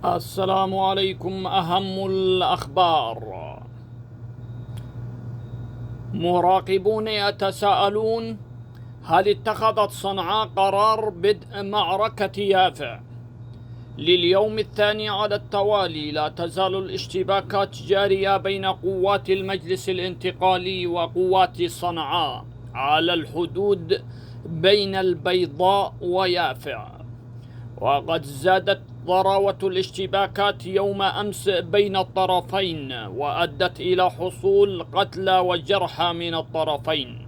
السلام عليكم. أهم الأخبار. مراقبون يتساءلون: هل اتخذت صنعاء قرار بدء معركة يافع؟ لليوم الثاني على التوالي لا تزال الاشتباكات جارية بين قوات المجلس الانتقالي وقوات صنعاء على الحدود بين البيضاء ويافع، وقد زادت ضراوة الاشتباكات يوم أمس بين الطرفين وأدت إلى حصول قتلى وجرحى من الطرفين،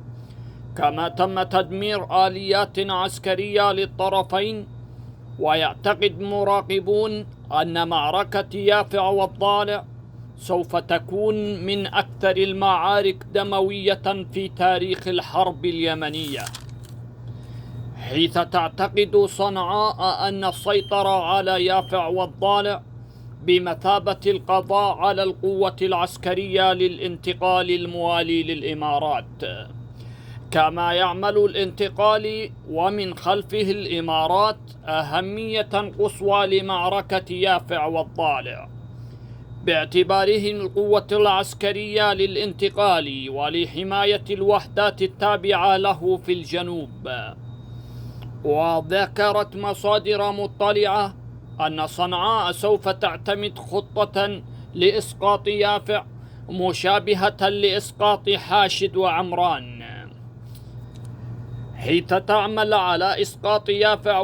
كما تم تدمير آليات عسكرية للطرفين. ويعتقد مراقبون أن معركة يافع والضالع سوف تكون من أكثر المعارك دموية في تاريخ الحرب اليمنية، حيث تعتقد صنعاء أن السيطرة على يافع والضالع بمثابة القضاء على القوة العسكرية للانتقال الموالي للإمارات. كما يعمل الانتقالي ومن خلفه الإمارات أهمية قصوى لمعركة يافع والضالع، باعتباره القوة العسكرية للانتقال ولحماية الوحدات التابعة له في الجنوب. وذكرت مصادر مطلعة أن صنعاء سوف تعتمد خطة لإسقاط يافع مشابهة لإسقاط حاشد وعمران، حيث تعمل على إسقاط يافع